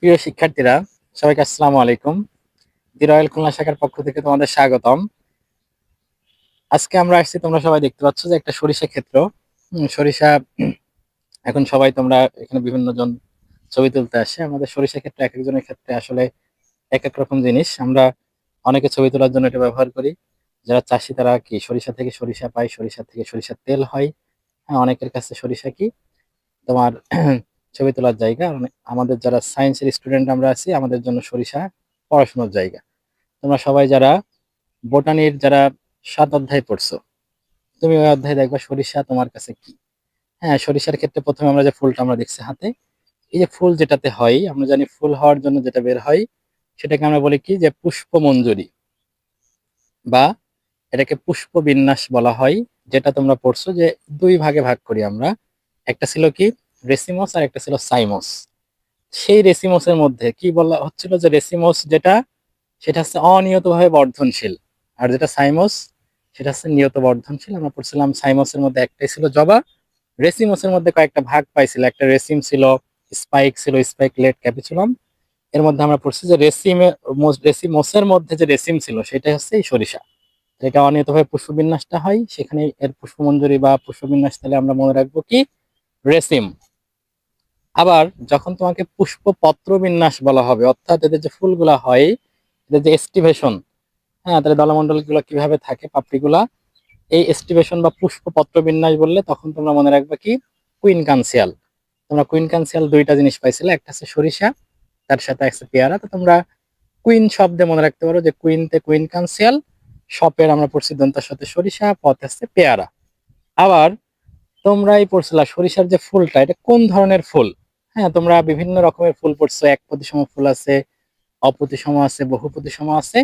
প্রিয় শিক্ষার্থীরা, সবাইকে আসসালামু আলাইকুম। দি রয়্যাল খুলনা শাখার পক্ষ থেকে তোমাদের স্বাগতম। আজকে আমরা আসছি, তোমরা সবাই দেখতে পাচ্ছ যে একটা সরিষা ক্ষেত্র। সরিষা এখন সবাই তোমরা এখানে বিভিন্ন জন ছবি তুলতে আসে। আমাদের সরিষা ক্ষেত্রে এক একজনের ক্ষেত্রে আসলে এক এক রকম জিনিস। আমরা অনেকে ছবি তোলার জন্য এটা ব্যবহার করি। যারা চাষি তারা কি সরিষা থেকে সরিষা পায়, সরিষা থেকে সরিষার তেল হয়। হ্যাঁ, অনেকের কাছে সরিষা কি তোমার ছবি তোলার জায়গা। আর আমাদের যারা সায়েন্সের স্টুডেন্ট আমরা আছি, আমাদের জন্য সরিষা পড়াশোনার জায়গা। তোমরা সবাই যারা বোটানির যারা 7 অধ্যায় পড়ছো, তুমি ওই অধ্যায় দেখবা সরিষা তোমার কাছে কি। হ্যাঁ, সরিষার ক্ষেত্রে প্রথমে আমরা যে ফুলটা আমরা দেখছি হাতে, এই যে ফুল যেটাতে হয়, আমরা জানি ফুল হওয়ার জন্য যেটা বের হয় সেটাকে আমরা বলি কি যে পুষ্পমঞ্জরি, বা এটাকে পুষ্পবিন্যাস বলা হয়। যেটা তোমরা পড়ছো যে দুই ভাগে ভাগ করি আমরা, একটা ছিল কি রেসিমস আর একটা ছিল সাইমস। সেই রেসিমসের মধ্যে কি বলা হচ্ছিল যে রেসিমস যেটা, সেটা হচ্ছে অনিয়তভাবে বর্ধনশীল, আর যেটা সাইমস সেটা হচ্ছে নিয়ত বর্ধনশীল। আমরা পড়ছিলাম সাইমসের মধ্যে একটাই ছিল জবা, রেসিমসের মধ্যে কয়েকটা ভাগ পাইছিল, একটা রেসিম ছিল, স্পাইক ছিল, স্পাইক লেট ক্যাপিচুলাম। এর মধ্যে আমরা পড়ছি যে রেসিমসের মধ্যে যে রেসিম ছিল সেটা হচ্ছে এই সরিষা। এটা অনিয়তভাবে পুষ্পবিন্যাসটা হয়, সেখানে এর পুষ্পমঞ্জরি বা পুষ্পবিন্যাস তাহলে আমরা মনে রাখবো কি রেসিম। আবার যখন তোমাকে পুষ্পপত্র বিন্যাস বলা হবে, অর্থাৎ এদের যে ফুলগুলা হয়, এদের যে এস্টিভেশন, হ্যাঁ, তাহলে দলমন্ডল গুলো কিভাবে থাকে, পাপড়িগুলা, এই এস্টিভেশন বা পুষ্পপত্র বিন্যাস বললে তখন তোমরা মনে রাখবে কি কুইন কানসিয়াল। তোমরা কুইন কানসিয়াল দুইটা জিনিস পাইছিলে, একটা হচ্ছে সরিষা, তার সাথে একটা পেয়ারা। তো তোমরা কুইন শব্দে মনে রাখতে পারো যে কুইনতে কুইন কানসিয়াল, শপের আমরা পড়ছি দন্তার সাথে সরিষা, পথ হচ্ছে পেয়ারা। আবার তোমরাই পড়ছিলা সরিষার যে ফুলটা, এটা কোন ধরনের ফুল। হ্যাঁ, তোমরা বিভিন্ন রকমের ফুল পড়ছো, এক প্রতিসম ফুল আছে, অপ্রতিসম আছে, বহুপ্রতিসম আছে।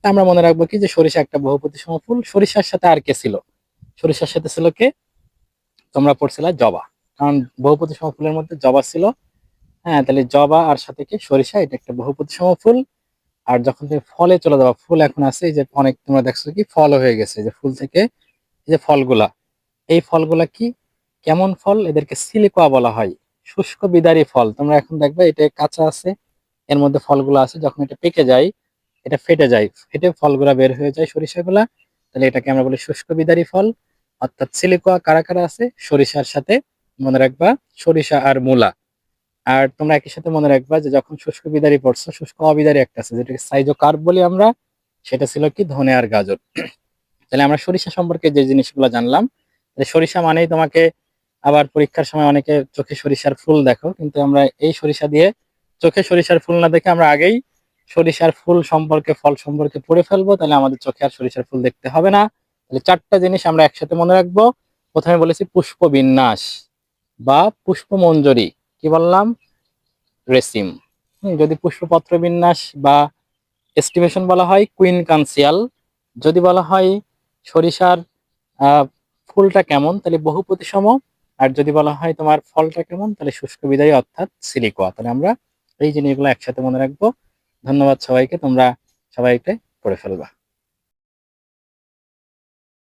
তা আমরা মনে রাখবো কি যে সরিষা একটা বহুপ্রতিসম ফুল। সরিষার সাথে আর কে ছিল? সরিষার সাথে ছিল কে? তোমরা পড়ছিলা জবা, কারণ বহুপ্রতিসম ফুলের মধ্যে জবা ছিল। হ্যাঁ, তাহলে জবা আর সাথে কি সরিষা, এটা একটা বহুপ্রতিসম ফুল। আর যখন তুমি ফলে চলে যাবা, ফুল এখন আছে, এই যে অনেক তোমরা দেখছো কি ফল হয়ে গেছে, যে ফুল থেকে এই যে ফলগুলা, এই ফলগুলা কি কেমন ফল? এদেরকে সিলিকোয়া বলা হয়, শুষ্ক বিদারী ফল। তোমরা এখন দেখবে এটা কাঁচা আছে, এর মধ্যে ফলগুলো আছে, যখন এটা পেকে যায় এটা ফেটে যায়, ফেটে ফলগুলা বের হয়ে যায় সরিষাগুলা। তাহলে এটাকে আমরা বলি শুষ্ক বিদারী ফল, অর্থাৎ সিলিকোয়া কারা কারা আছে সরিষার সাথে, মনে রাখবা সরিষা আর মূলা। আর তোমরা একই সাথে মনে রাখবা যে যখন শুষ্ক বিদারী পড়ছো, শুষ্ক অবিদারী একটা আছে যেটাকে সাইজোকার্প বলি আমরা, সেটা ছিল কি ধনে আর গাজর। তাহলে আমরা সরিষা সম্পর্কে যে জিনিসগুলো জানলাম, সরিষা মানেই তোমাকে আবার পরীক্ষার সময় অনেকে চোখে সরিষার ফুল দেখো, কিন্তু আমরা এই সরিষা দিয়ে চোখে সরিষার ফুল না দেখে আমরা আগেই সরিষার ফুল সম্পর্কে, ফল সম্পর্কে পড়ে ফেলবো, তাহলে আমাদের চোখে আর সরিষার ফুল দেখতে হবে না। তাহলে চারটা জিনিস আমরা একসাথে মনে রাখবো। প্রথমে বলেছি পুষ্প বিন্যাস বা পুষ্পমঞ্জরি, কি বললাম? রেসিম। যদি পুষ্পপত্র বিন্যাস বা এস্টিমেশন বলা হয় কুইন কানসিয়াল। যদি বলা হয় সরিষার আহ ফুলটা কেমন, তাহলে বহুপ্রতিসম। আর যদি বলা হয় তোমার ফলটা কেমন, তাহলে শুষ্ক বিদায়ী অর্থাৎ সিলিকোয়া। তাহলে আমরা এই জিনিসগুলো একসাথে মনে রাখবো। ধন্যবাদ সবাইকে, তোমরা সবাই এটা পড়ে ফেলবা।